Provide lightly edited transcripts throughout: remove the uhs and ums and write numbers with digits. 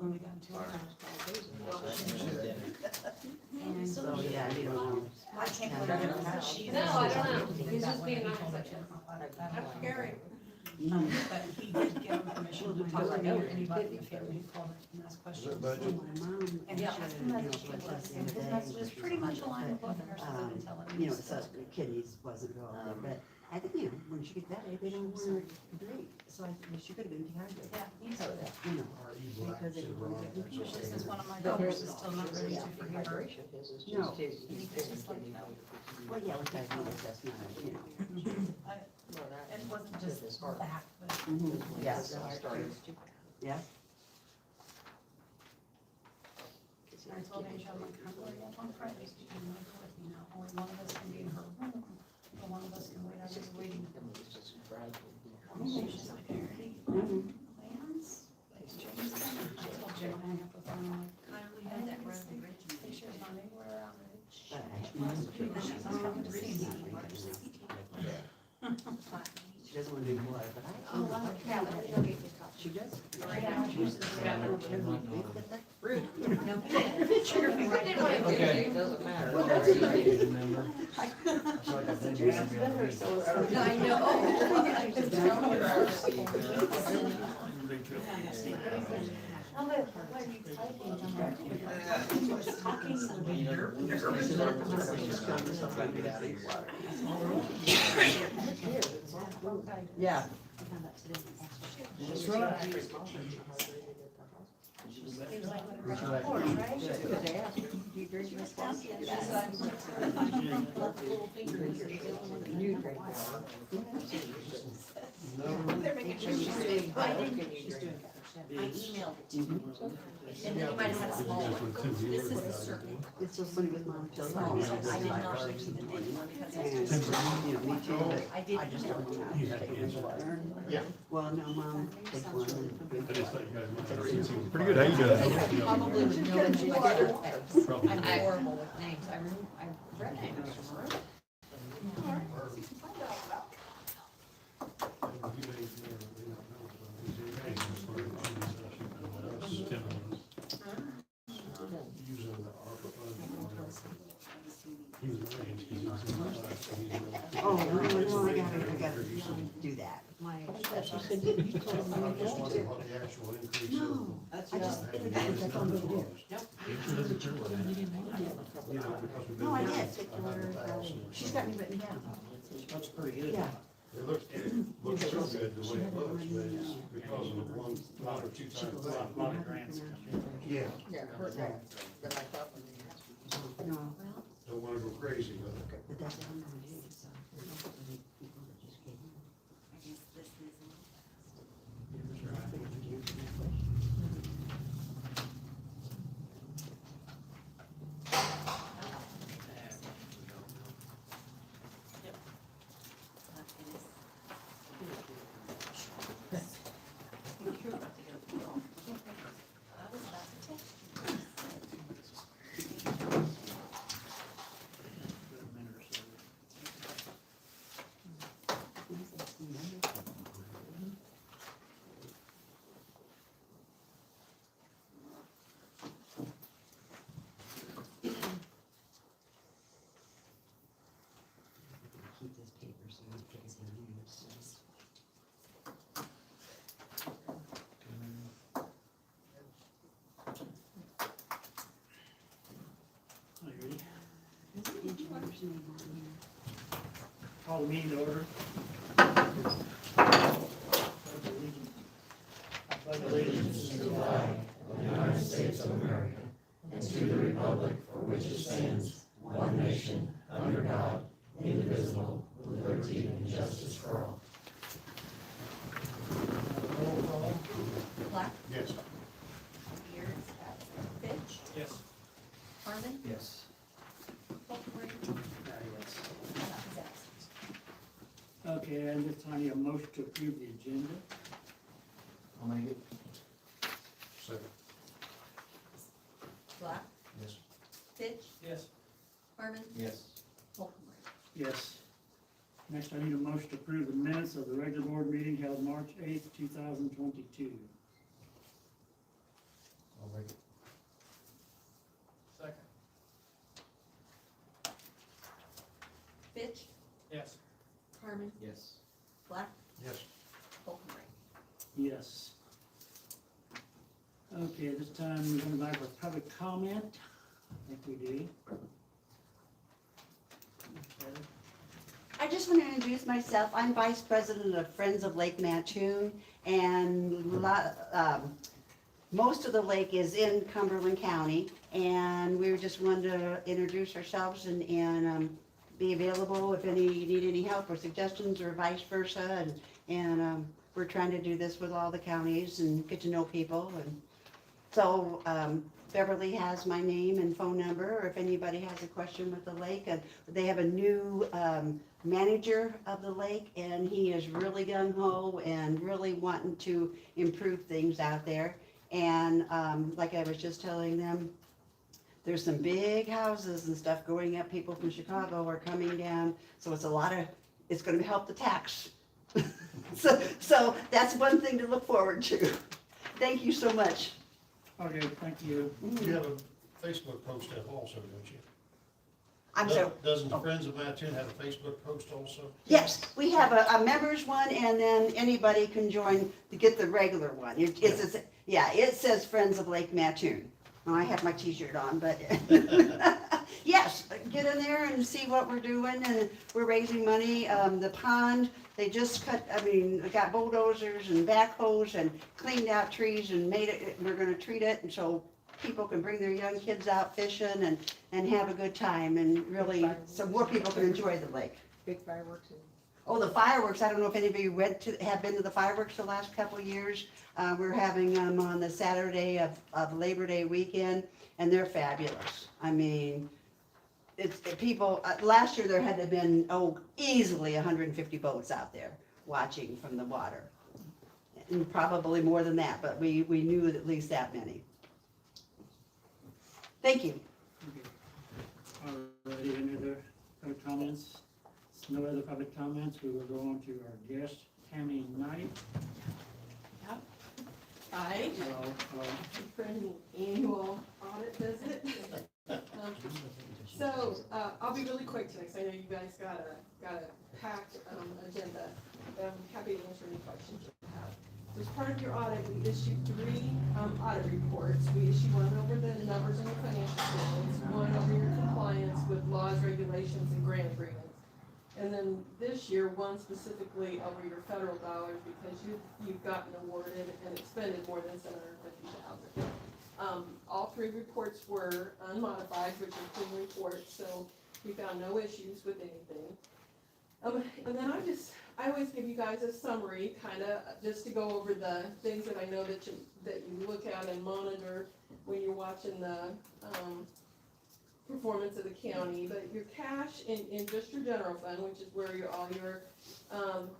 when we got into our. And So, yeah, you don't know. I can't go down there. She's. No, I don't know. He's just being nice. That's scary. But he did give him permission to talk to me or anybody in the family who called and ask questions. And yeah, his message was pretty much aligned with what the nurses have been telling me. You know, so the kidneys wasn't going there, but I think, you know, when she gets that age, they don't want to drink. So I think she could have been dehydrated. Yeah, he's, So that, you know, because it was. this is one of my daughters is still not ready to forgive her. No. He's just like, no. Well, yeah, with diabetes, that's not, you know. It wasn't just that, but. Yeah. Yeah. I told Asia, I'm like, I'm going up on Friday, you can go with me now, only one of us can be in her room, but one of us can wait, I was waiting. She's like, I already plans, like, James, I told Jim, I hung up with her, I'm like, Kyle, we had that road, Fisher's not anywhere around it. She's not coming to see me. She doesn't want to do more, but I. She does. Okay, it doesn't matter. I know. Yeah. That's right. He was like, "What's your report, right?" Because they asked, do you drink this coffee? Yes, You drink water. they're making sure she's doing. I emailed it to you. And then you might have had a small one. This is the circle. It's so funny with mom. I did not read the big one because And, it's just. you know, me too, but I did. I just don't know how to take it. Yeah. Well, no, mom, take one. I just thought you guys might have seen some. Pretty good, how you doing? Probably would know that you like it. Probably. I'm horrible with names. I read names. Oh, no, I gotta do that. I just wondered what the actual increase No, of. I just, that's all I'm gonna do. You know, because we've No, I been did. $100,000. She's got me written down. That's pretty good. Yeah. It looks so good the way it looks, but it's because of one lot or two times. A lot of grants. Yeah, No, don't wanna go crazy with it. but that's what I'm gonna do, so. Hopefully people that just came in. Keep this paper so you can see news. Are you ready? There's an introduction in here. Call the meeting to order. Pledge allegiance to the flag of the United States of America, and to the republic for which it stands, one nation, under God, indivisible, with liberty and justice for all. roll call. Black, Yes. Beers, Fitch, Yes. Harmon, Yes. Holtberg, Okay, and this time I need a motion to approve the agenda. I'll make it. Second. Black, Yes. Fitch, Yes. Harmon, Yes. Holtberg. Yes. Next, I need a motion to approve the minutes of the regular board meeting held March 8th, 2022. Okay, this time we're gonna go for public comment. I think we do. I just want to introduce myself. I'm Vice President of Friends of Lake Mattoon, and most of the lake is in Cumberland County, and we just wanted to introduce ourselves and be available if you need any help or suggestions or vice versa, and we're trying to do this with all the counties and get to know people, and so Beverly has my name and phone number, or if anybody has a question with the lake, and they have a new manager of the lake, and he is really gung-ho and really wanting to improve things out there. And like I was just telling them, there's some big houses and stuff going up. People from Chicago are coming down, so it's gonna help the tax. So that's one thing to look forward to. Thank you so much. Okay, thank you. You have a Facebook post up also, don't you? I'm so, Doesn't the Friends of Mattoon have a Facebook post also? yes, we have a members one, and then anybody can join to get the regular one. It says Friends of Lake Mattoon. Well, I have my t-shirt on, but yes, get in there and see what we're doing, and we're raising money. The pond, they just they got bulldozers and backhoes and cleaned out trees and made it, we're gonna treat it, and so people can bring their young kids out fishing and have a good time, and really, so more people can enjoy the lake. Big fireworks. Oh, the fireworks, I don't know if anybody have been to the fireworks the last couple of years. We're having them on the Saturday of Labor Day weekend, and they're fabulous. I mean, people, last year there had to have been, easily 150 boats out there watching from the water. And probably more than that, but we knew at least that many. Thank you. Okay. Alrighty, any other public comments? No other public comments, we will go on to our guest, Tammy Knight. Hi, Hello. for an annual audit visit. So, I'll be really quick today, because I know you guys got a packed agenda. I'm happy to answer any questions you have. As part of your audit, we issued 3 audit reports. We issued one over the numbers in your financial statements, one over your compliance with laws, regulations, and grant agreements. And then this year, one specifically over your federal dollars, because you've gotten awarded and expended more than $750,000. All 3 reports were unmodified, which are clean reports, so we found no issues with anything. And then I always give you guys a summary, kind of, just to go over the things that I know that you look at and monitor when you're watching the performance of the county. But your cash in just your general fund, which is where all your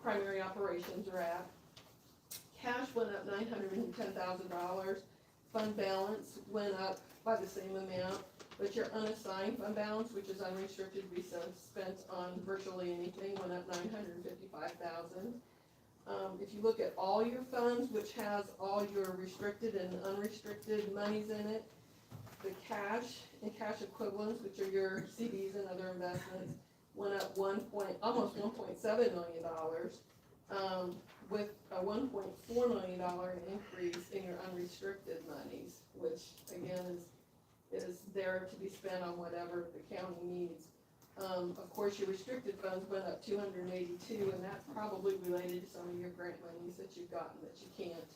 primary operations are at, cash went up $910,000. Fund balance went up by the same amount, but your unassigned fund balance, which is unrestricted, to be spent on virtually anything, went up $955,000. If you look at all your funds, which has all your restricted and unrestricted monies in it, the cash and cash equivalents, which are your CDs and other investments, went up almost $1.7 million, with a $1.4 million increase in your unrestricted monies, which again is there to be spent on whatever the county needs. Of course, your restricted funds went up $282, and that's probably related to some of your grant monies that you've gotten that you can't,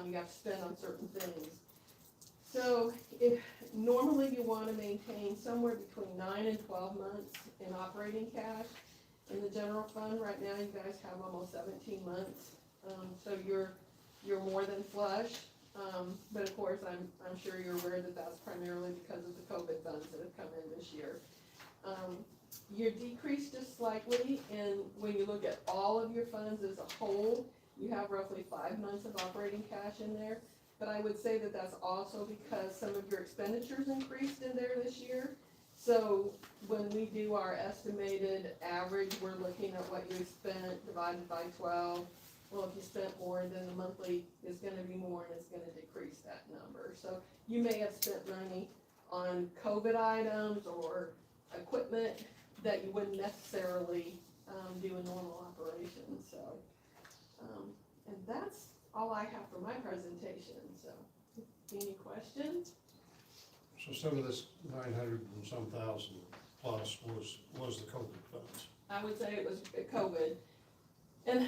you have to spend on certain things. So if normally you want to maintain somewhere between 9 and 12 months in operating cash in the general fund. Right now you guys have almost 17 months, so you're more than flush. But of course, I'm sure you're aware that that's primarily because of the COVID funds that have come in this year. You're decreased just slightly, and when you look at all of your funds as a whole, you have roughly 5 months of operating cash in there. But I would say that that's also because some of your expenditures increased in there this year. So when we do our estimated average, we're looking at what you spent divided by 12. Well, if you spent more, then the monthly is gonna be more, and it's gonna decrease that number. So you may have spent money on COVID items or equipment that you wouldn't necessarily do in normal operations. So, and that's all I have for my presentation. So, any So some of this 900 and some thousand plus was the COVID funds. I would say it was COVID. And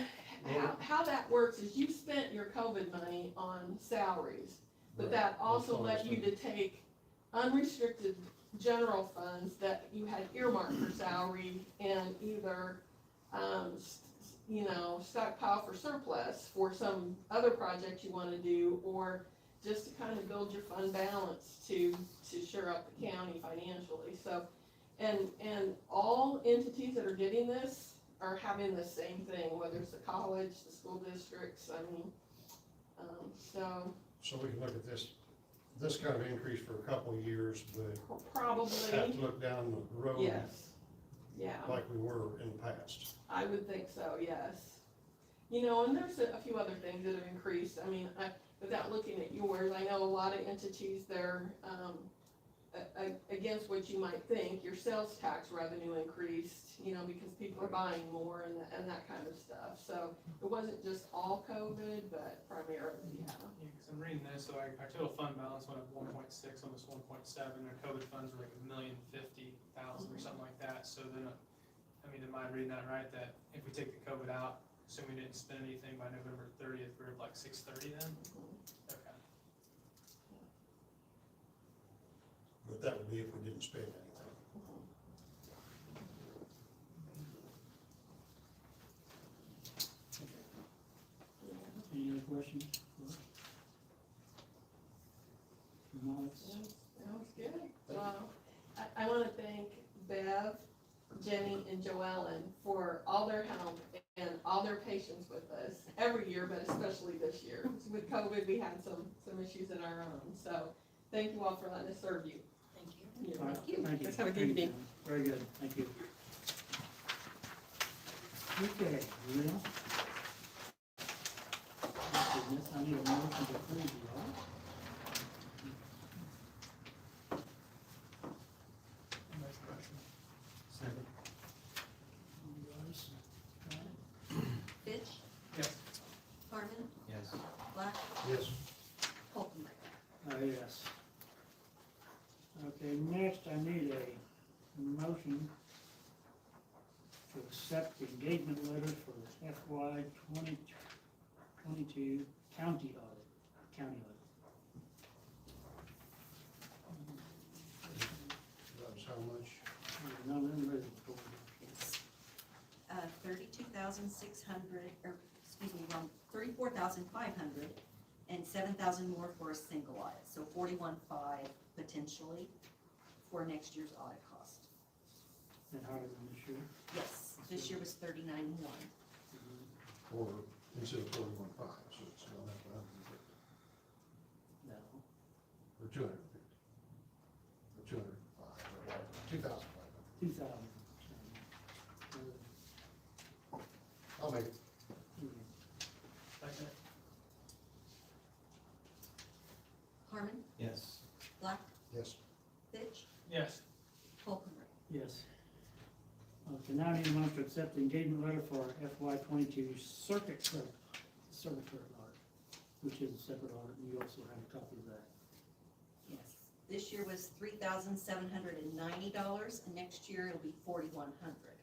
how that works is you spent your COVID money on salaries, but Right. that also That's let all I you to take unrestricted general funds that you had earmarked for salary and either, stockpile for surplus for some other project you wanna do, or just to kind of build your fund balance to shore up the county financially, so. And all entities that are getting this are having the same thing, whether it's the college, the school districts, I mean, so So we can look at this kind of increase for a couple of years, but have probably, to look down the road yes, yeah, like we were in the past. I would think so, yes. And there's a few other things that have increased, I mean, without looking at yours, I know a lot of entities, they're, against what you might think, your sales tax revenue increased, because people are buying more and that kind of stuff, so it wasn't just all COVID, but primarily, yeah. Yeah, because I'm reading this, so our total fund balance went up 1.6, almost 1.7, our COVID funds were like $1,050,000 or something like that, so then, am I reading that right, that if we take the COVID out, assuming we didn't spend anything by November 30th, we're at like 630 then? Okay. But that would be if we didn't spend anything. Any other questions? No, it's, Sounds good. Well, I want to thank Bev, Jenny, and Joellen for all their help and all their patience with us every year, but especially this year. With COVID, we had some issues in our own, so thank you all for letting us serve you. Thank you. all right, Thank you. thank you. Let's have a good Thank you, evening. John. Very good, thank you. Okay, Will. Goodness, I need a motion to approve the audit. Make the motion. Second. Fitch, Yes. Harmon, Yes. Black, Yes. Holcomb. Yes. Okay, next I need a motion to accept the engagement letter for the FY 2022 county audit. That was how much? No, I'm ready for it. Yes. 32,600, or, excuse me, wrong, 34,500, and 7,000 more for a single audit, so 41,500 potentially for next year's audit cost. And higher than this year. Yes, this year was 39,100. Or instead of 41.5, so it's not that bad. No. Or 250. Or 205, or whatever, 2,500. 2,000. I'll make it. Second. Harmon, Yes. Black, Yes. Fitch, Yes. Holcomb. Yes. Okay, now I need a motion to accept the engagement letter for our FY 22 circuit clerk audit, which is a separate audit, and you also have a copy of that. Yes, this year was $3,790, and next year it'll be 4,100.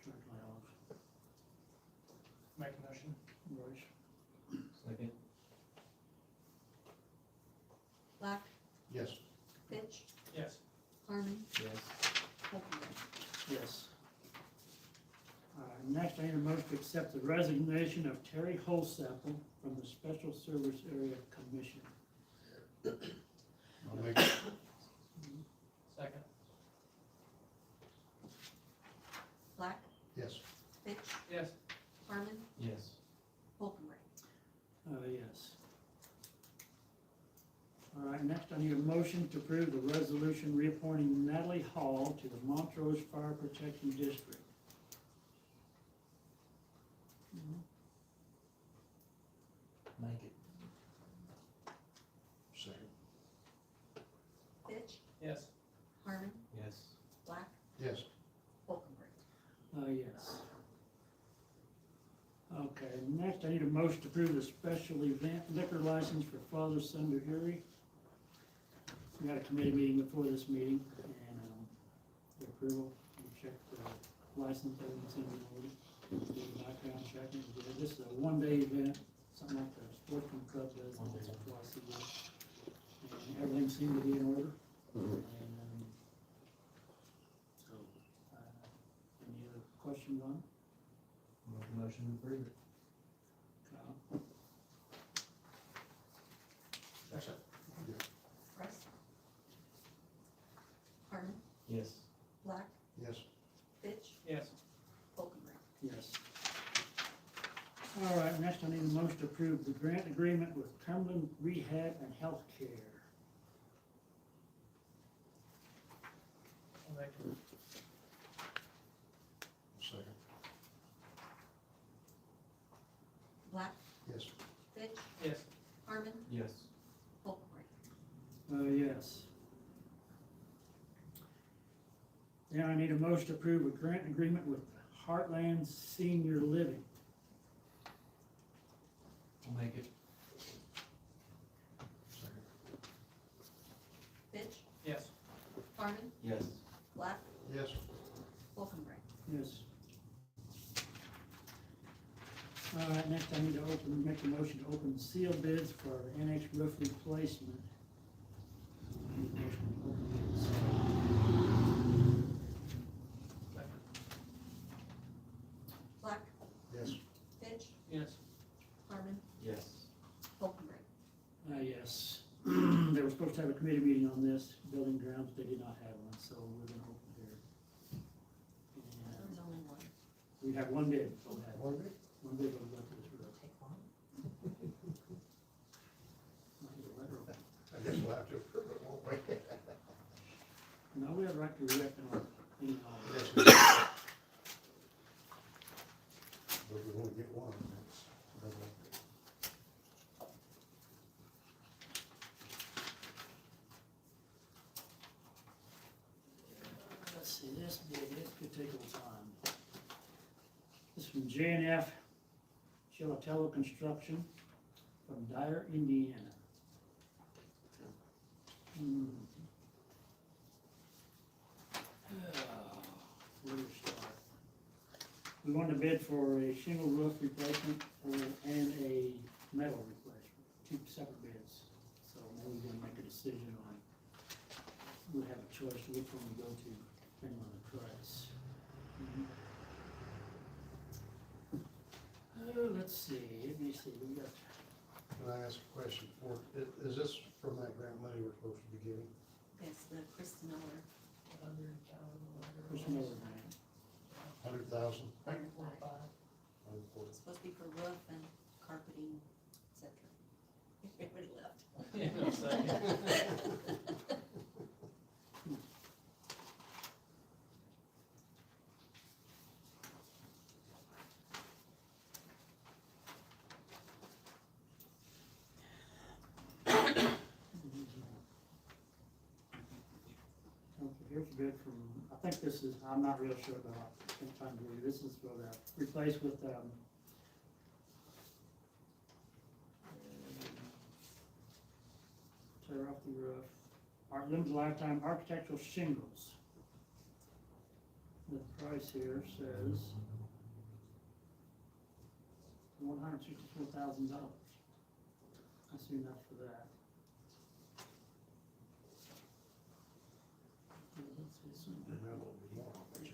Turn my off. Make a motion. Royce. Second. Black, Yes. Fitch, Yes. Harmon, Yes. Holcomb. Yes. Next, I need a motion to accept the resignation of Terry Holsapple from the Special Service Area Commission. I'll make it. Second. Black, Yes. Fitch, Yes. Harmon, Yes. Holcomb. Yes. All right, next I need a motion to approve the resolution reappointing Natalie Hall to the Montrose Fire Protection District. Make it. Second. Fitch, Yes. Harmon, Yes. Black, Yes. Holcomb. Yes. Okay, next I need a motion to approve the special event liquor license for father-son to Harry. We had a committee meeting before this meeting, and, the approval, we checked the license, everything's in order. Did the background check, and we did. This is a one-day event, something like the sportsman club does once or twice a year. And everything seemed to be in order. And, so, any other questions on it? Make a motion to approve it. Kyle? Russ? Harmon? Yes. Black? Yes. Fitch? Yes. Falconbridge? Yes. All right, next I need a motion to approve the grant agreement with Cumberland Rehab and Healthcare. I'll make it. Second. Black? Yes. Fitch? Yes. Harmon? Yes. Falconbridge? Yes. Now I need a motion to approve a grant agreement with Heartland Senior Living. I'll make it. Second. Fitch? Yes. Harmon? Yes. Black? Yes. Falconbridge? Yes. All right, next I need to make a motion to open seal bids for annex roof replacement. Need a motion to open bids. Black? Yes. Fitch? Yes. Harmon? Yes. Falconbridge? Yes. They were supposed to have a committee meeting on this, building grounds, they did not have one, so we're gonna open here. There was only one. We have one bid. Go ahead. One bid? One bid will go to this roof. Take one. Might get a letter of- I guess we'll have to approve it, won't we? No, we have right to react on our, Yes, we do. But we only get one, that's double. let's see, this bid, it could take a little time. This is from J&F Gelatello Construction from Dyer, Indiana. Hmm. Where to start? We want to bid for a shingle roof replacement and a metal replacement, two separate bids. So now we're gonna make a decision on, we have a choice which one we go to, depending on the price. Let's see, let me see, we got, Can I ask a question for, is this from that grant money we're supposed to be getting? Yes, the Kristen Miller. which Miller grant? 100,000? It's supposed to be for roof and carpeting, et cetera. Everybody left. Yeah, no, second. Okay, here's a bid from, I think this is, I'm not real sure about, I'm trying to read, this is for the, replace with, tear off the roof, our limited lifetime architectural shingles. The price here says $164,000. I see enough for that. Let's see, some- And that will be more, I bet you.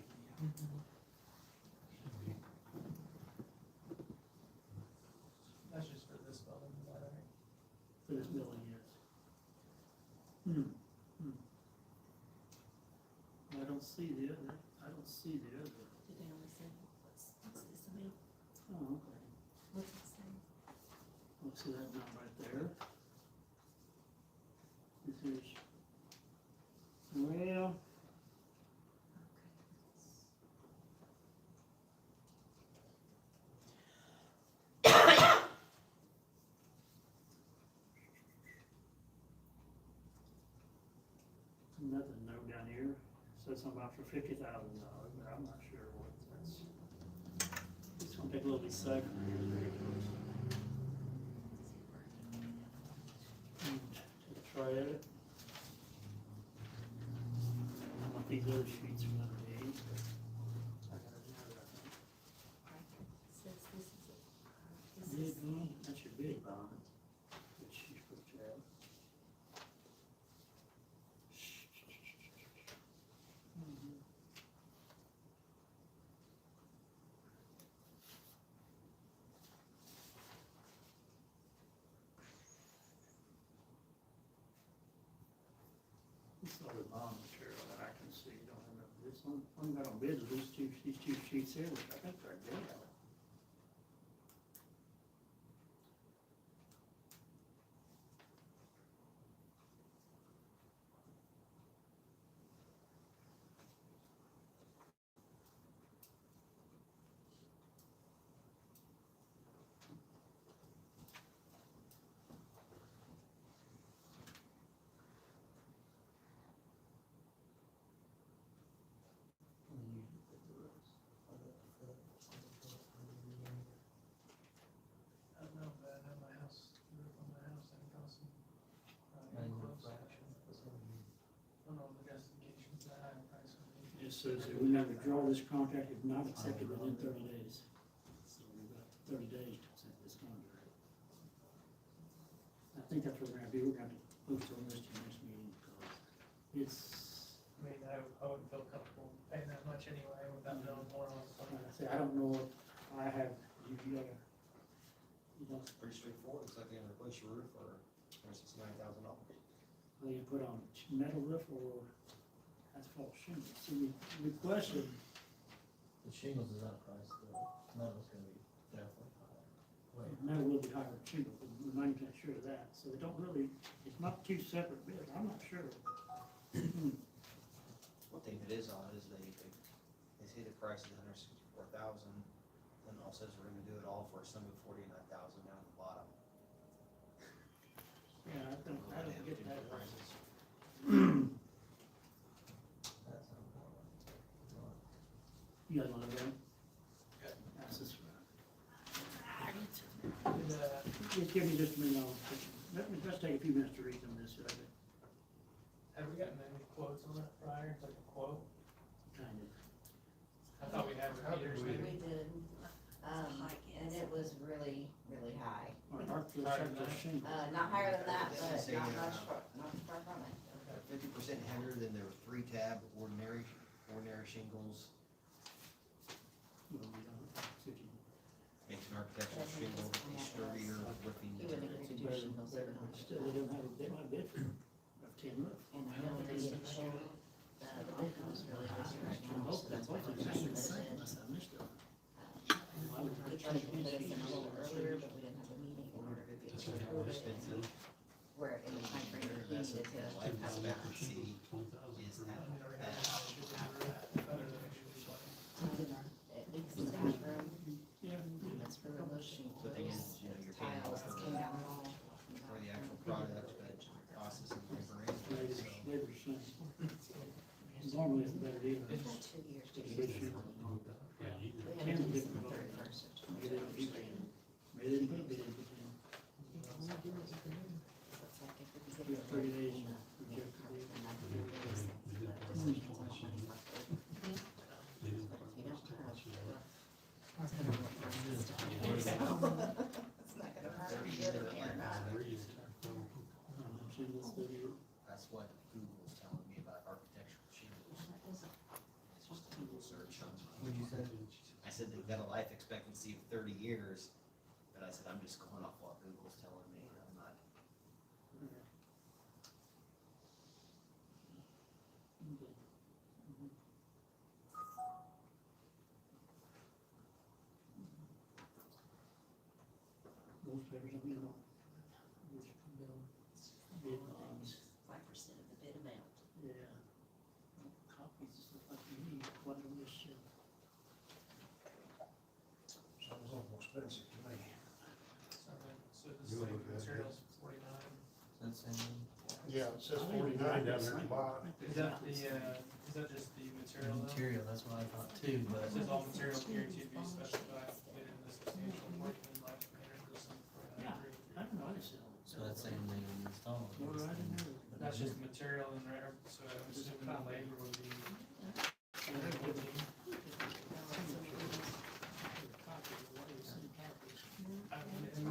That's just for this building, is that right? For this building, yes. I don't see the other, I don't see the other. Did they only say, what's this amount? Oh, okay. What's it say? We'll see that amount right there. This is, well, another note down here, says something about for $50,000, but I'm not sure what that's. This one Take a look at second. Try it. I want these other sheets from other days. I got another, Says this is I think. Big bond, that's your big bond, which you're supposed to have. Mhm. This other bond material that I can see, don't have enough, this one got on bids, these two sheets here, which I think are good. I don't know, but I know my house, the roof on my house, and it costs me. I don't know the justifications that high price would be. It says that we may withdraw this contract if not accepted within 30 days. So we've got 30 days to accept this contract. I think that's what we're gonna do, we're gonna post on this to next meeting because it's, I mean, I wouldn't feel comfortable paying that much anyway without knowing more on like it. I say, I don't know if I have, you gotta, you know, It's pretty straightforward, it's like you're gonna replace your roof for $69,000. whether you put on metal roof or asphalt shingle. See, we question, The shingles is not priced, the metal's gonna be definitely higher. Wait, metal will be higher than shingle, but we're 90% sure of that. So they don't really, it's not two separate bids, I'm not sure. One thing that is odd is they say the price is $164,000, then it also says we're gonna do it all for a sum of $49,000 down at the bottom. Yeah, I don't They have get different that. prices. that's not more like. You guys want to go? Yeah. That's this one. Did, Just give me just a minute, let's take a few minutes to read them this, have we gotten any quotes on that prior, like a quote? kind of. I thought we had repeaters we- maybe. We did, and it was really, really high. Our architectural shingle. Not higher than that, They but say, not much, not far from it. 50% heavier than their 3-tab ordinary shingles, Well, we don't- see if you- makes an architectural shingle a sturdier roofing He wouldn't material. agree to do shingles, they would But not. still, they don't have, they might bid for a tin roof. And I know they didn't show, the bid was really high right now, so that's why we're trying to put it in. Unless I missed it. We tried to put this in a little earlier, but we didn't have a meeting in order to get It's it more approved, expensive. where in the timeframe that he needed to Like have this it back done. to see is that It leaks in the bathroom, Yeah. and that's for those shingles, the thing is, you know, you're paying tiles that came down the wall. for the actual product, but cost is some labor anyway, so. Labor same. Normally it's a better deal. We've got 2 years to do Good this. shingle. We had to do this on the 31st of Maybe they don't keep 2023. paying. Maybe they didn't put a bid in for tin. So it's like if we could You get have it 30 days. in to the reject the bid. and that would be really simple, but decisions on money like that. But if you don't have, it's gonna look like this stuff. It's not gonna matter if you're in here or not. Shingles, they do. That's what Google's telling me about architectural shingles. It's just a Google search. What'd you say? I said they've got a life expectancy of 30 years, but I said, I'm just going off what Google's telling me, I'm not. Those papers, I mean, bid bonds, 5% of the bid amount. yeah. Copies and stuff like you need, what on this shit. Sounds awful expensive to me. So this You is wanna like look at that? materials 49. That's in, Yeah, it says 49 down there at the bottom. Is that the, is that just the material though? material, that's what I thought too, but It says all materials guaranteed to be specified within the That's just material in there, so I'm assuming the labor would be.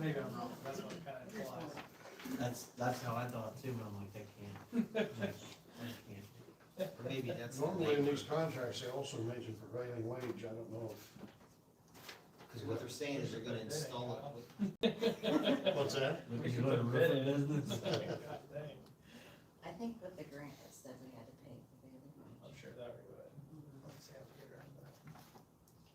Maybe I'm wrong, that's what it kind of implies. That's how I thought too, but I'm like, I can't. I can't. Or maybe that's. Normally in these contracts, they also mention prevailing wage, I don't know. Cause what they're saying is they're gonna install it. What's that? Looking for a roofing business. I think with the grant, it said we had to pay for the other one. I'm sure that we would. Let's see how we get around that.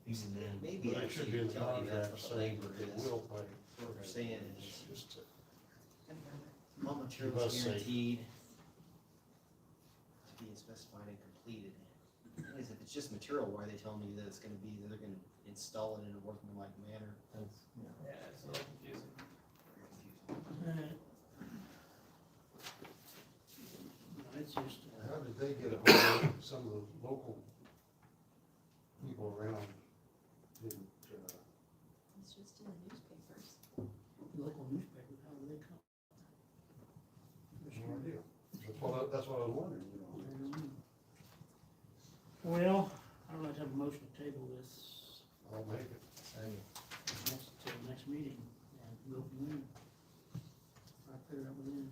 And then But maybe it should be in the tell you that's contract what the saying labor that is. they will pay. What they're saying is It's just, all Give materials us a- guaranteed to be specified and completed. The thing is, if it's just material, why are they telling me that it's gonna be, that they're gonna install it in a workmanlike manner? That's, yeah. Yeah, it's a little confusing. Very confusing. No, it's just, how did they get it? Why some of the local people around didn't, It's just in the newspapers. local newspapers, how do they come? no idea. That's what I was wondering, you know. Well, I don't like to have a motion to table this I'll make it. till next meeting and go from there. I'll put it up with them.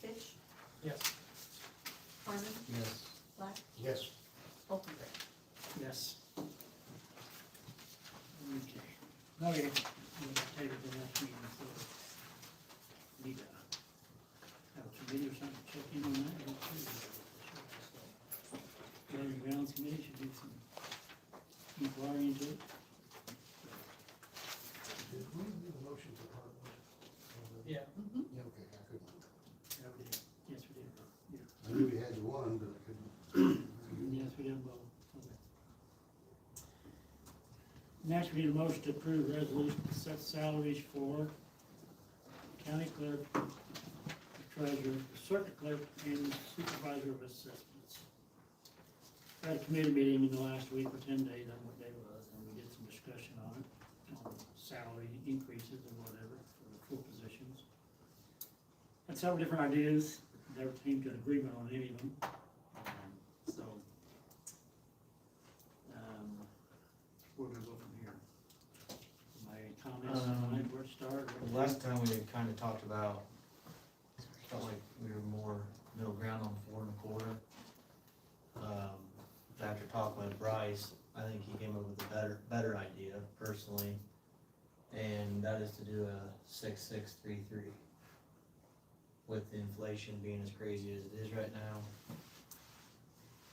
Fitch, Yes. Harmon, Yes. Black, Yes. Bolton. Yes. Okay, we'll table the next meeting, so need to have a committee or something to check in on that. Building and Grounds Committee should do some inquiry into it. Did we do a motion for Hartwood? Yeah. Yeah, okay, I couldn't. Yeah, we did. Yes, we did. Yeah. I knew we had one, but I couldn't. Yes, we did both. Okay. Next, we need a motion to approve resolution to set salaries for county clerk, treasurer, circuit clerk, and supervisor of assessments. We had a committee meeting in the last week or 10 days, I don't know what day it was, and we did some discussion on it, on salary increases and whatever for the full positions. Had several different ideas, never came to an agreement on any of them. So, where do we go from here? My comments tonight, where to start? The last time we had kinda talked about, felt like we were more middle ground on 4.25. After talking with Bryce, I think he came up with a better idea personally, and that is to do a 6.633. With the inflation being as crazy as it is right now,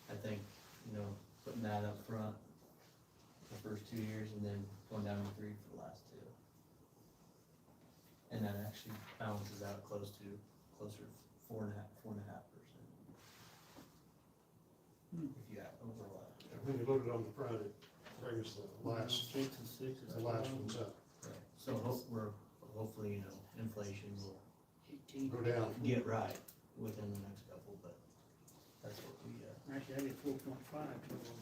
I think, putting that up front the first 2 years and then going down to 3 for the last 2. And that actually balances out closer to 4.5%. If you have overlap. When you load it on the front, it brings the last, 6 and 6 is the last ones up. So hopefully, inflation will 18. Go down. get right within the next couple, but that's what we, Actually, that'd be 4.5 total.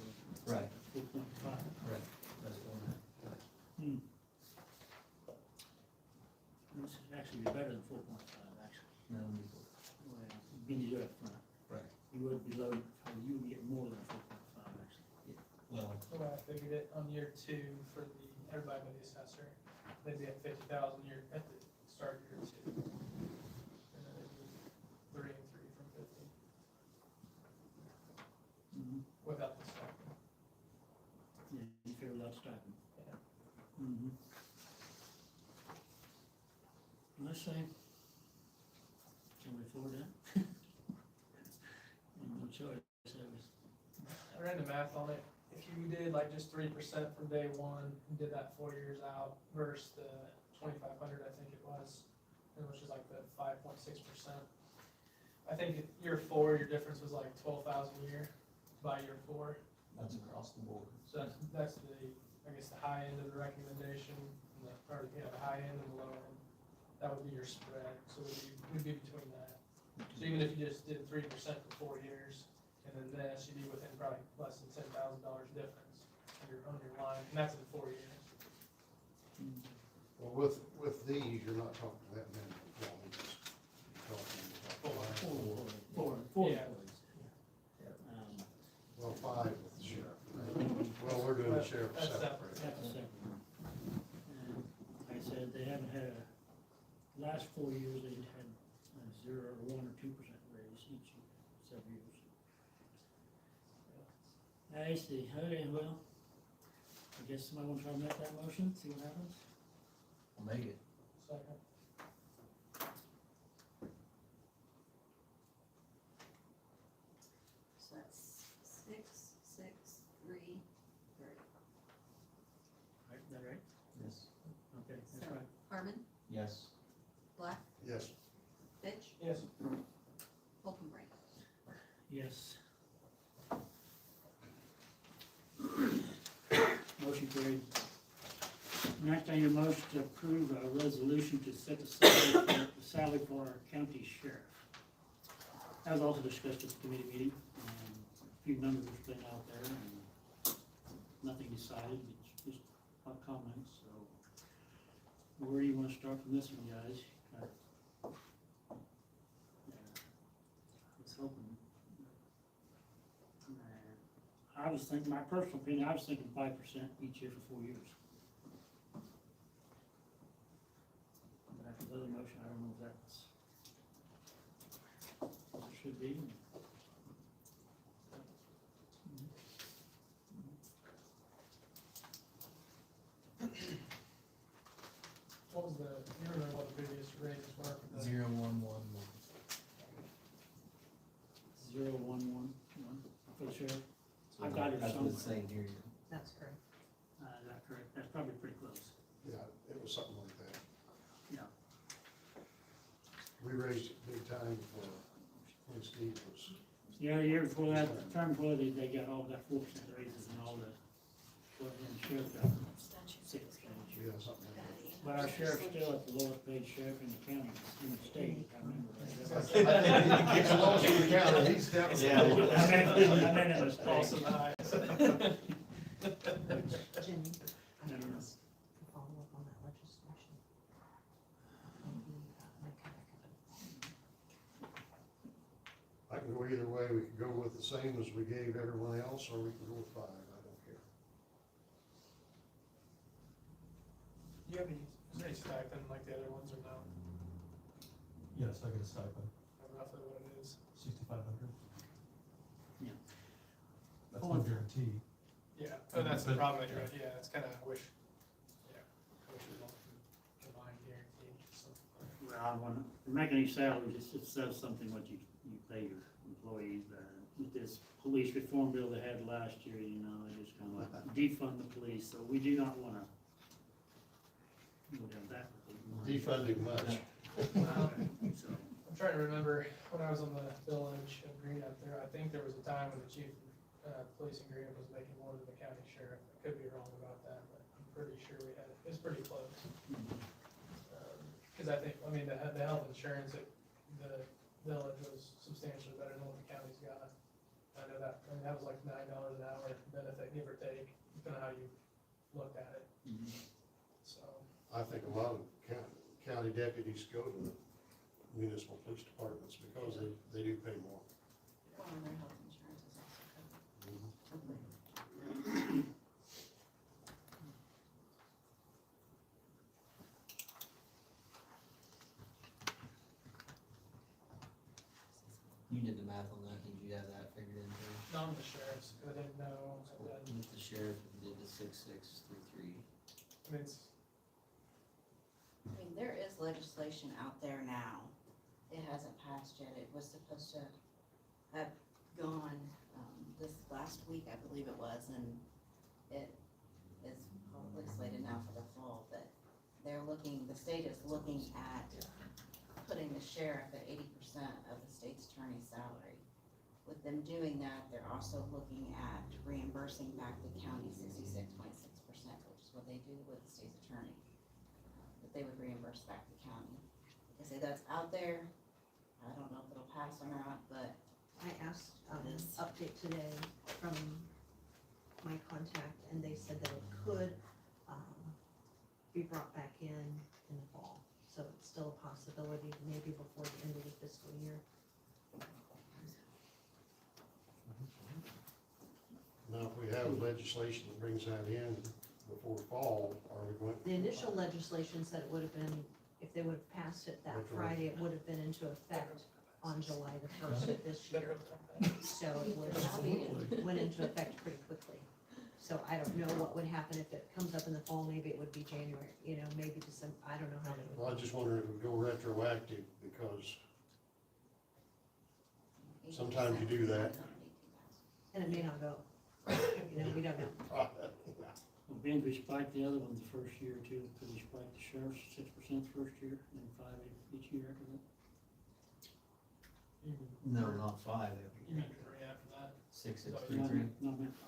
right, 4.5. right, that's one. This should actually be better than 4.5, actually. No, Well, when you do it up front. right, You would be low, you would get more than 4.5, actually. well, The way I figured it on year 2 for everybody but the assessor, they'd be at 50,000 year, at the start of year 2. And then it'd be 3 and 3 from 50, without the stipend. Yeah, you figure without stipend. Yeah. Mm-hmm. Let's say, can we afford that? No choice, so it's, I ran the math on it. If you did like just 3% from day 1 and did that 4 years out versus the 2,500, I think it was, which is like the 5.6%. I think at year 4, your difference was like 12,000 a year by year 4. that's across the board. So that's the, I guess, the high end of the recommendation, and the high end and the low end. That would be your spread, so we'd be between that. So even if you just did 3% for 4 years, and then this, you'd be within probably less than $10,000 difference. And on your line, and that's in 4 years. Well, with these, you're not talking that many employees. You're talking about Four Yeah. employees. well, 5 with the sheriff. Well, we're doing the sheriff That's separate. That's a separate one. And like I said, they haven't had last 4 years, they've had a 0 or 1 or 2% raise each year, several years. I see, okay, well, I guess somebody want to try to make that motion, see what happens? I'll make it. Second. So that's 6, 6, 3, 30. Right, is that right? Yes. Okay, that's So- right. Harmon, Yes. Black, Yes, Fitch, Yes. Holcomb-Frank. Yes. Motion carried. Next, I need a motion to approve a resolution to set the salary for our county sheriff. That was also discussed at the committee meeting. A few numbers have been out there and nothing decided, it's just comments, so. Where do you wanna start from this one, guys? I was hoping. I was thinking, my personal opinion, I was thinking 5% each year for 4 years. But after the other motion, I don't know if that's what it should be. What was the, you remember what the previous raises were for the? 0111. 0111 for the sheriff. I've got it That's what it's somewhere. saying here. That's correct. Is that correct? That's probably pretty close. yeah, it was something like that. Yeah. We raised it big time for when Steve was, Yeah, the year before that, the term before, they got 4% raises and all the, well, and the sheriff got 6%. yeah, something like that. But our sheriff's still at the lowest paid sheriff in the county, in the state, I remember. I think he gets the lowest in the county, he's definitely. Yeah. I meant it was Awesome eyes. Jenny, I No, no, no. asked to follow up on that legislation. Maybe, make a I can go either way, we can go with the same as we gave everyone else, or we can go with 5, I don't care. Do you have any, is there any stipend like the other ones or no? Yes, I get a stipend, Roughly what it is? 6,500. Yeah. That's no guarantee. Yeah, oh, that's the problem that you're at, yeah, it's kinda, I wish, yeah, I wish we don't combine guaranteed, so. Well, I want to make any salaries, it says something what you pay your employees. With this police reform bill they had last year, you know, it just kind of like defund the police, so we do not want to go down that road. Defunding much. So, I'm trying to remember, when I was on the village of Green up there, I think there was a time when the chief of police in Green was making more than the county sheriff. I could be wrong about that, but I'm pretty sure we had, it was pretty close. Cause I think, I mean, the health insurance at the village was substantially better than what the county's got. I know that, I mean, that was like $9 an hour benefit, give or take, depending on how you looked at it, so. I think a lot of county deputies go to the municipal police departments because they do pay more. Well, and their health insurance is also covered. You did the math on that, did you have that figured in there? Not the sheriff's, cause I didn't know, With the sheriff, we did the 6633. I mean, it's, I mean, there is legislation out there now. It hasn't passed yet. It was supposed to have gone, this last week, I believe it was, and it is probably slated now for the fall, but they're looking, the state is looking at putting the sheriff at 80% of the state's attorney's salary. With them doing that, they're also looking at reimbursing back the county 66.6%, which is what they do with the state's attorney. That they would reimburse back the county. Like I say, that's out there. I don't know if it'll pass or not, but I asked, update today from my client contact, and they said that it could, be brought back in the fall. So it's still a possibility, maybe before the end of the fiscal year. Now, if we have legislation that brings that in before fall, are we going? The initial legislation said it would have been, if they would have passed it that Friday, it would have been into effect on July the 1st of this year. So it would have went into effect pretty quickly. So I don't know what would happen if it comes up in the fall, maybe it would be January, maybe December, I don't know how they would. Well, I just wonder if it would go retroactive, because sometimes you do that. And it may not go, we don't know. Well, Ben, we spiked the other one the first year too, because we spiked the sheriff's 6% first year, and then 5 each year after that. No, not 5 every year. Right after that. 6, 6, No, 3, I 3. meant- No, I meant 5.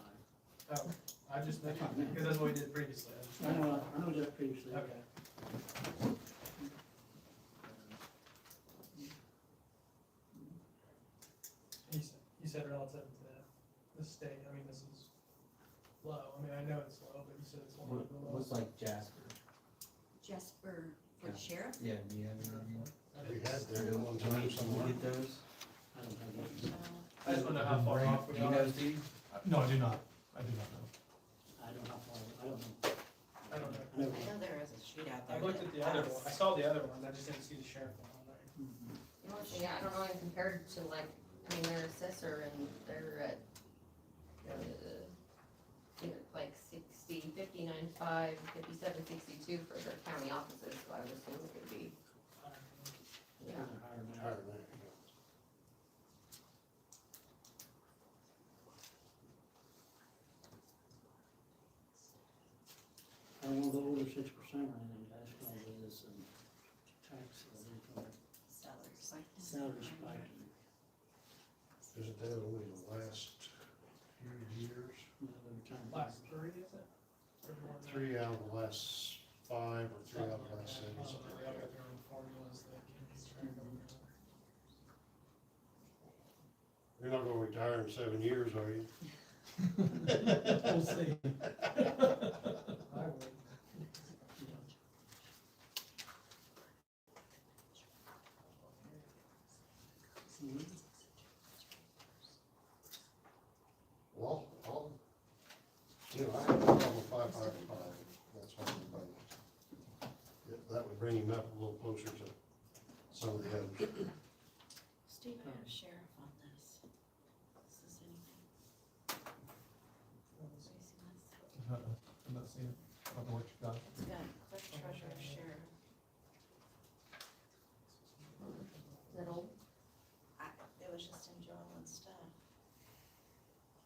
Oh, I just, because that's what we did previously. I know that previously. Okay. You said relative to the state, I mean, this is low, I mean, I know it's low, but you said it's one of the What's lowest. like Jasper? Jasper for the sheriff? Yeah, do you have it on here? We had there at one Can time we somewhere. get those? I don't have that. I just wanna know how far off Do we you are. know, Steve? No, I do not. I do not know. I don't know how far, I don't know. I don't know. I never- I know there is a sheet out there. I looked at the other one, I saw the other one, I just didn't see the sheriff one on there. Mhm. The only thing, I don't know, compared to like, I mean, their assessor and they're at, like 60, 59.5, 57.62 for their county offices, so I would assume it could be, yeah. They're higher than that. Higher than that, yeah. I don't know the older 6% or anything, that's probably this and tax, salary spiking. Isn't that only the last few years? Last 3, is it? Or more than that? 3 out of the last 5 or 3 out of the last 7. Probably they all got their own formulas that can be tracked over. You're not gonna retire in 7 years, are you? We'll see. I would. Well, I have a problem with 5 higher than 5, that's what I'm saying. That would bring him up a little closer to some of the others. Steve, I have sheriff on this. This is anything. Have you seen this? I'm not seeing it. I don't know what you've got. It's got clerk, treasurer, sheriff. Is that old? It was just in Joel and stuff.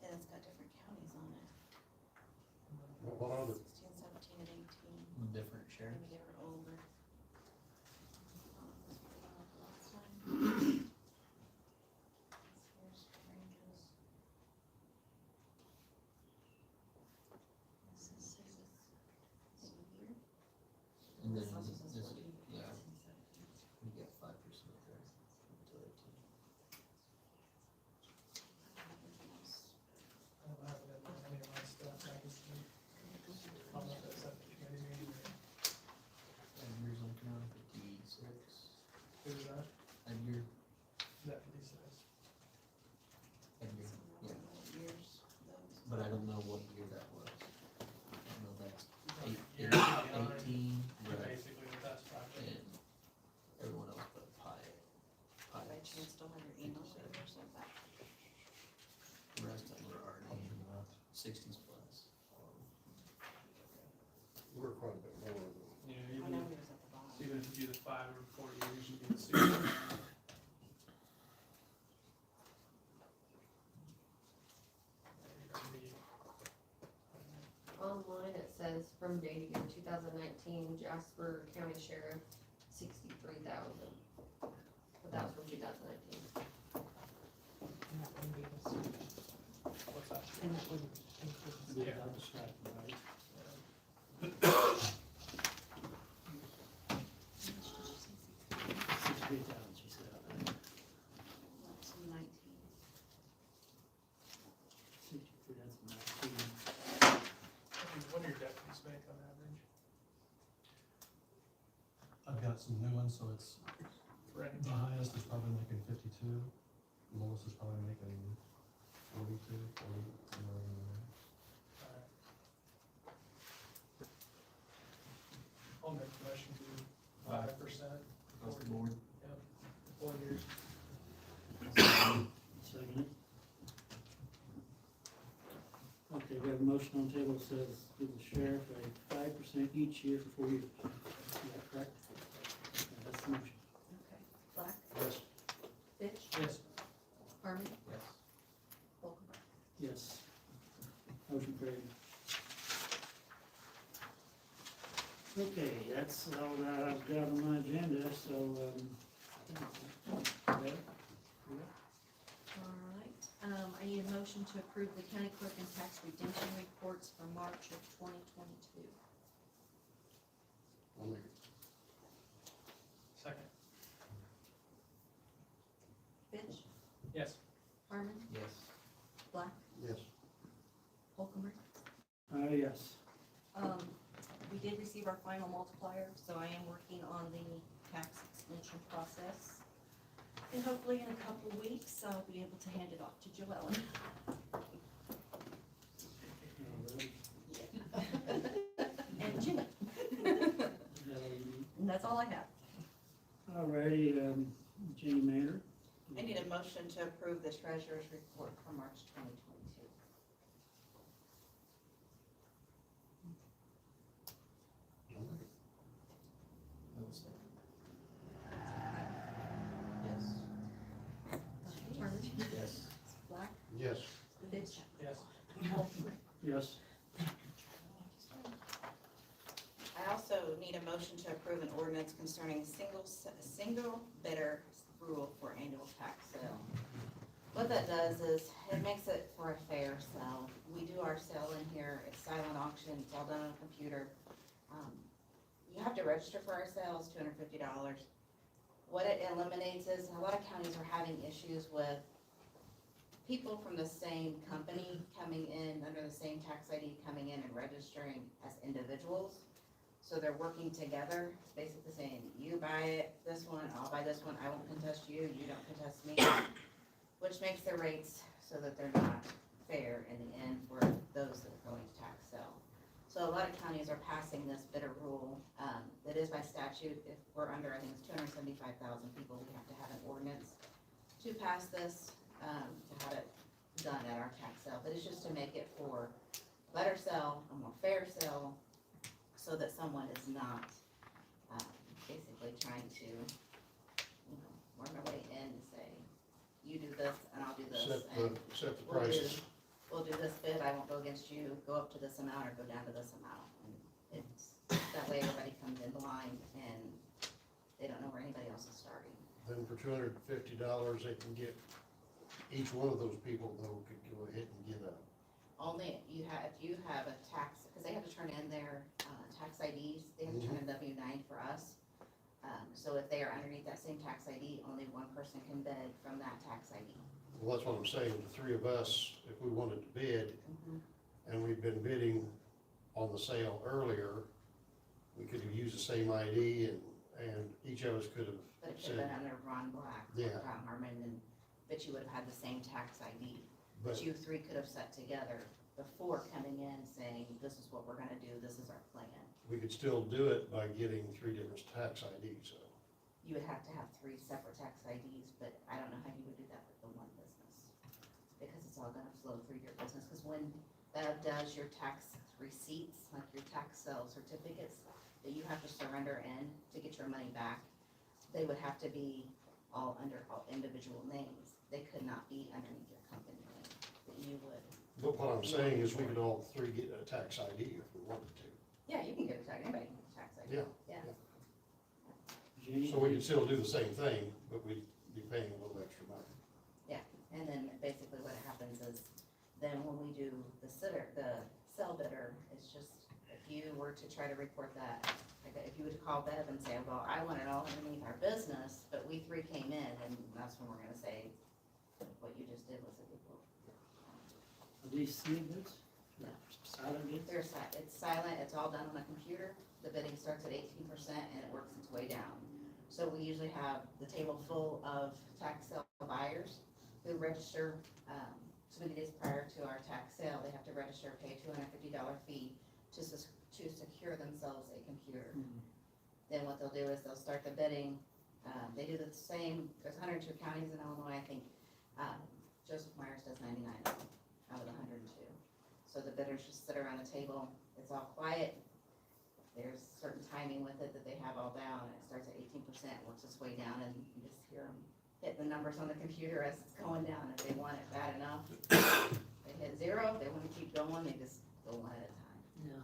And it's got different counties on it. What other? 16, 17, and 18. Different sheriff. Maybe they were older. Oh, this was one of the last time. Here's ranges. This is six. See here? And then This also says this, 14, yeah, 16, 17. we get 5% there until 18. Everything else. I don't have it in any of my stuff, I just, I don't know if that's at the committee meeting or, And yours on count 56. who's that? And your, Is that 56? and your, So I yeah, don't know what years those. but I don't know what year that was. I don't know if that's You're 18, You're but, basically the best project. and everyone else but Pi. By chance, still have your email address of that? The rest of them are already 60s plus. We're quite a bit more than. Yeah, I know he was at the bottom. even if you do the 5 or 4 years, you can see. Online, it says from date year 2019, Jasper County Sheriff, 63,000. But that was from 2019. And that wouldn't be the same. What's that? And that wouldn't include the Yeah, Yeah. that was stipend, right? How much did you say, 63,000, she said. That's 19. 63, that's 19. some new ones, so it's, the highest is probably making 52, lowest is probably making 42, 40, somewhere in there. I'll make a motion to 5%. Across the board. Yep, 4 years. Second it. Okay, we have a motion on the table that says give the sheriff a 5% each year for 4 years. Is that correct? Okay, that's the motion. Okay. Black, Yes. Fitch, Yes. Harmon, Yes. Holcomb. Yes. Motion carried. Okay, that's all that I've got on my agenda, so, okay. All right, I need a motion to approve the county clerk and tax redemption reports for March of 2022. I'll make it. Second. Fitch, Yes. Harmon, Yes. Black, Yes. Holcomb. Yes. We did receive our final multiplier, so I am working on the tax extension process. And hopefully in a couple of weeks, I'll be able to hand it off to Joellen. And Jimmy. And that's all I have. All righty, Jenny Maynard. I need a motion to approve the treasurer's report for March 2022. I'll make it. Yes. Harmon, Yes. Black, Yes. Fitch, Yes. Yes. I also need a motion to approve an ordinance concerning single bidder rule for annual tax sale. What that does is, it makes it for a fair sale. We do our sale in here, it's silent auction, it's all done on a computer. You have to register for our sales, $250. What it eliminates is, a lot of counties are having issues with people from the same company coming in, under the same tax ID, coming in and registering as individuals. So they're working together, it's basically saying, you buy it, this one, I'll buy this one, I won't contest you, you don't contest me. Which makes the rates so that they're not fair in the end for those that are going to tax sale. So a lot of counties are passing this bidder rule, that is by statute, if we're under, I think it's 275,000 people, we have to have an ordinance to pass this, to have it done at our tax sale, but it's just to make it for a better sale, a more fair sale, so that someone is not, basically trying to, worm their way in and say, you do this and I'll do this, and Set the we'll do, prices. we'll do this bid, I won't go against you, go up to this amount or go down to this amount. And it's, that way everybody comes in blind and they don't know where anybody else is starting. Then for $250, they can get, each one of those people though could go ahead and get a, Only if you have a tax, because they have to turn in their, tax IDs, they have to turn in W-9 for us. So if they are underneath that same tax ID, only one person can bid from that tax ID. well, that's what I'm saying, the three of us, if we wanted to bid, and we've been bidding on the sale earlier, we could have used the same ID and each of us could have But it should have said, been under Ron Black, Yeah. Ron Harmon, and, but you would have had the same tax ID. but But you three could have set together before coming in saying, this is what we're gonna do, this is our plan. we could still do it by getting three different tax IDs, so. You would have to have three separate tax IDs, but I don't know how you would do that with the one business. Because it's all gonna flow through your business, because when Bev does your tax receipts, like your tax sale certificates, that you have to surrender in to get your money back, they would have to be all under all individual names. They could not be underneath your company name, that you would. But what I'm saying is we could all three get a tax ID if we wanted to. Yeah, you can get a tax, anybody can get a tax ID. Yeah. Yeah. Jenny? So we could still do the same thing, but we'd be paying a little extra money. And then basically what happens is, then when we do the sell bidder, it's just, if you were to try to report that, like, if you were to call Bev and say, well, I want it all underneath our business, but we three came in, and that's when we're gonna say, what you just did was illegal. Are these sealed bids? No. Silent bids? It's silent, it's all done on a computer, the bidding starts at 18% and it works its way down. So we usually have the table full of tax sale buyers who register, so many days prior to our tax sale, they have to register, pay a $250 fee to secure themselves a computer. Then what they'll do is they'll start the bidding. They do the same, there's 102 counties in Illinois, I think. Joseph Myers does 99 out of the 102. So the bidders just sit around the table, it's all quiet. There's certain timing with it that they have all down, and it starts at 18%, works its way down, and you just hear them hit the numbers on the computer as it's going down. If they want it bad enough, they hit 0. If they want to keep going, they just go one at a time. Yeah,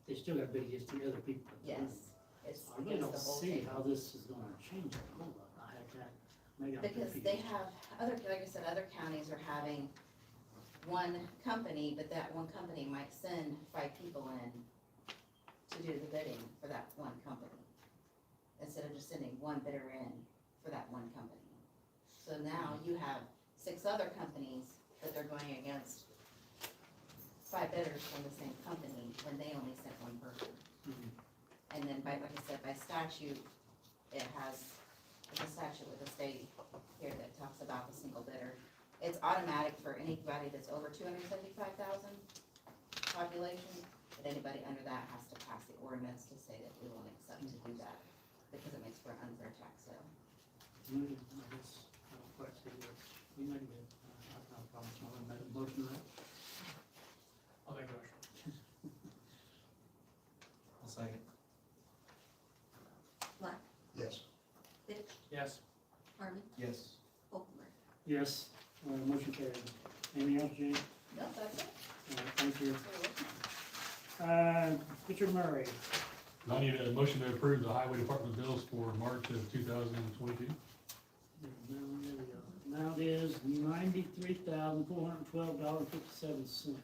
they still got bid against the other people. Yes, it's I really against don't the whole see table. how this is gonna change a whole lot. Maybe I'm Because confused. they have, like I said, other counties are having one company, but that one company might send 5 people in to do the bidding for that one company, instead of just sending one bidder in for that one company. So now you have 6 other companies that they're going against 5 bidders from the same company when they only sent one person. Mhm. And then by, like I said, by statute, it has, it's a statute with the state here that talks about the single bidder. It's automatic for anybody that's over 275,000 population, but anybody under that has to pass the ordinance to say that we won't accept to do that, because it makes for an unfair tax sale. I guess, I don't quite see this. We might be, I've not a problem, so I'll make a motion to that. I'll make a motion. I'll second. Black, Yes. Fitch, Yes. Harmon, Yes. Ockenberg. Yes, motion carried. Anything else, Jane? No, that's it. All right, thank you. Richard Murray, I need a motion to approve the highway department bills for March of 2022. there we go. Amount is $93,412.57.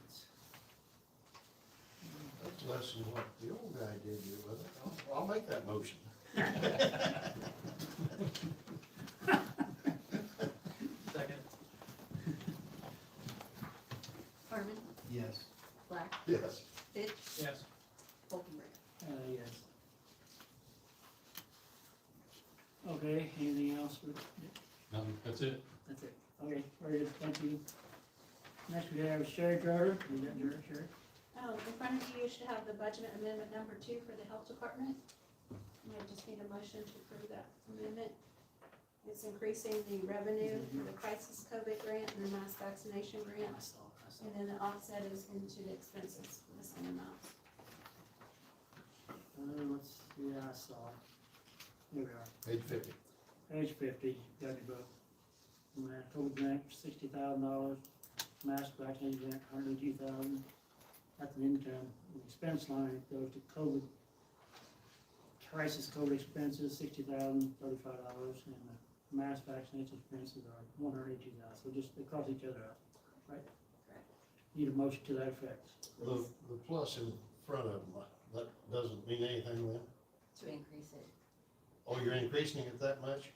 That's less than what the old guy did here with it. I'll make that motion. Second. Harmon, Yes. Black, Yes. Fitch, Yes. Ockenberg. Yes. Okay, anything else? That's it. That's it. Okay, very good, thank you. Next we have Sherry Trotter. You got your Sherry? In front of you, you should have the budget amendment number 2 for the health department. I just need a motion to approve that amendment. It's increasing the revenue for the crisis COVID grant and the mass vaccination grant, I saw and then the offset is into the expenses for the same amount. Let's see, I saw it. Here we are. Page 50. Page 50, got your book. Total grant, $60,000. Mass vaccination grant, $102,000. That's an income. The expense line, it goes to COVID, crisis COVID expenses, $60,035, and the mass vaccination expenses are $182,000. So just, they cross each other out, right? Correct. Need a motion to that effect. The plus in front of them, that doesn't mean anything then? To increase it. Oh, you're increasing it that much?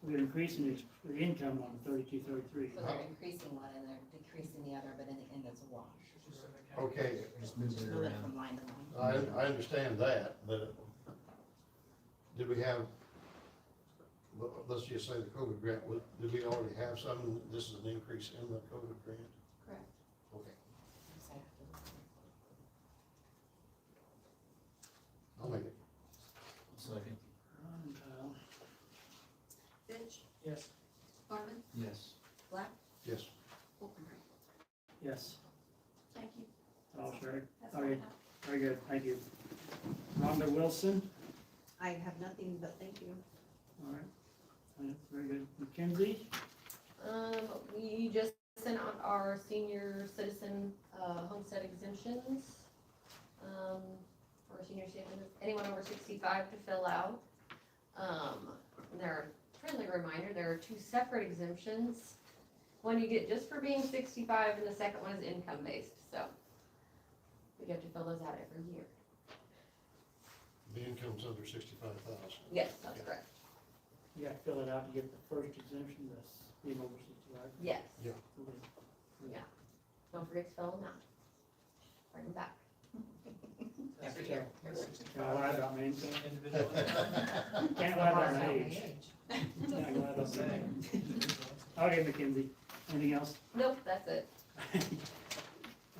We're increasing the income on 3233. So they're increasing one and they're decreasing the other, but in the end it's a wash. Okay, Just moves it Move it around. from line to line. I understand that, but did we have, let's just say the COVID grant, did we already have some, this is an increase in the COVID grant? Correct. Okay, Exactly. I'll make it. Second. Ron and Kyle. Fitch, Yes. Harmon, Yes. Black, Yes. Ockenberg. Yes, Thank you. all Sherry. That's all I Okay, have. very good, thank you. Rhonda Wilson, I have nothing but thank you. all right. Very good. Mackenzie, We just sent out our senior citizen, homestead exemptions, for senior citizens, anyone over 65 to fill out. And they're a friendly reminder, there are 2 separate exemptions. One you get just for being 65 and the second one is income based, so we have to fill those out every year. The income's under 65,000. Yes, that's correct. you got to fill it out to get the first exemption, that's being over 65. Yes, Okay. don't forget to fill them out. Bring them back. Cafeteria. Can't lie about me. Individual. Can't lie about my age. Can't lie about my age. Okay, Mackenzie, anything else? Nope, that's it.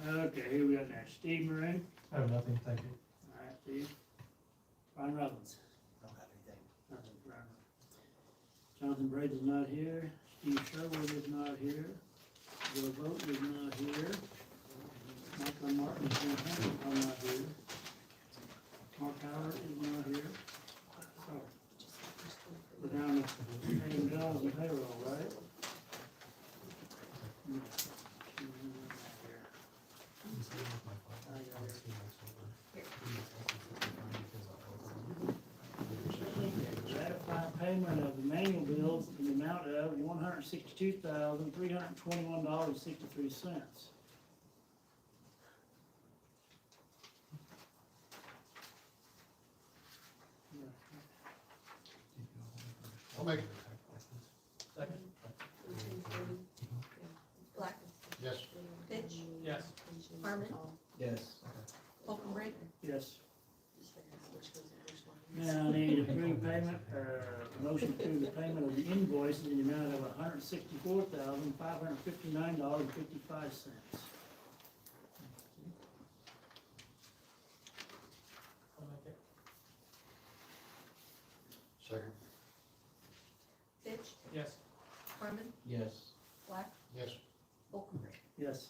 Okay, who we got next? Steve Maroon? I have nothing, thank you. All right, Steve. Brian Robbins? Don't have anything. Nothing, Brian. Jonathan Braid is not here. Steve Sherwood is not here. Joe Vogt is not here. Michael Martin is not here. Mark Howard is not here. So, we're down to paying bills and payroll, right? Ratify payment of the manual bills in the amount of $162,321.63. I'll make it. Second? Black, Yes. Fitch, Yes. Harmon, Yes. Holcomb, Yes. Now I need approved payment, motion to approve the payment of the invoices in the amount of $164,559.55. I'll make it. Second. Fitch, Yes. Harmon, Yes. Black, Yes. Holcomb. Yes.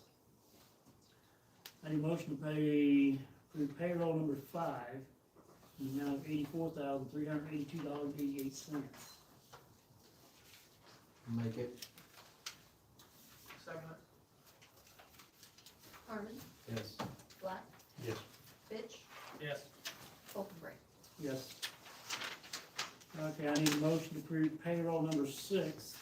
I need a motion to pay, approve payroll number 5, in the amount of $84,382.88. Make it. Second? Harmon, Yes. Black, Yes. Fitch, Yes. Holcomb. Yes. Okay, I need a motion to approve payroll number 6,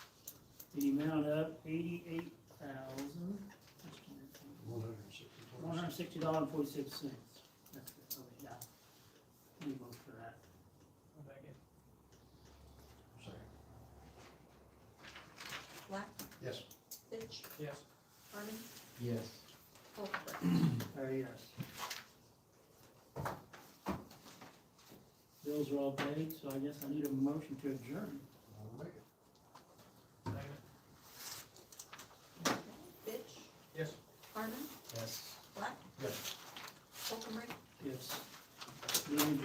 in the amount of $88,160.46. That's good, okay, yeah. I need a motion for that. I'll make it. Second. Black, Yes. Fitch, Yes. Harmon, Yes. Holcomb. Yes. Bills are all paid, so I guess I need a motion to adjourn. I'll make it. Second? Fitch, Yes. Harmon, Yes. Black, Yes. Holcomb. Yes. Meeting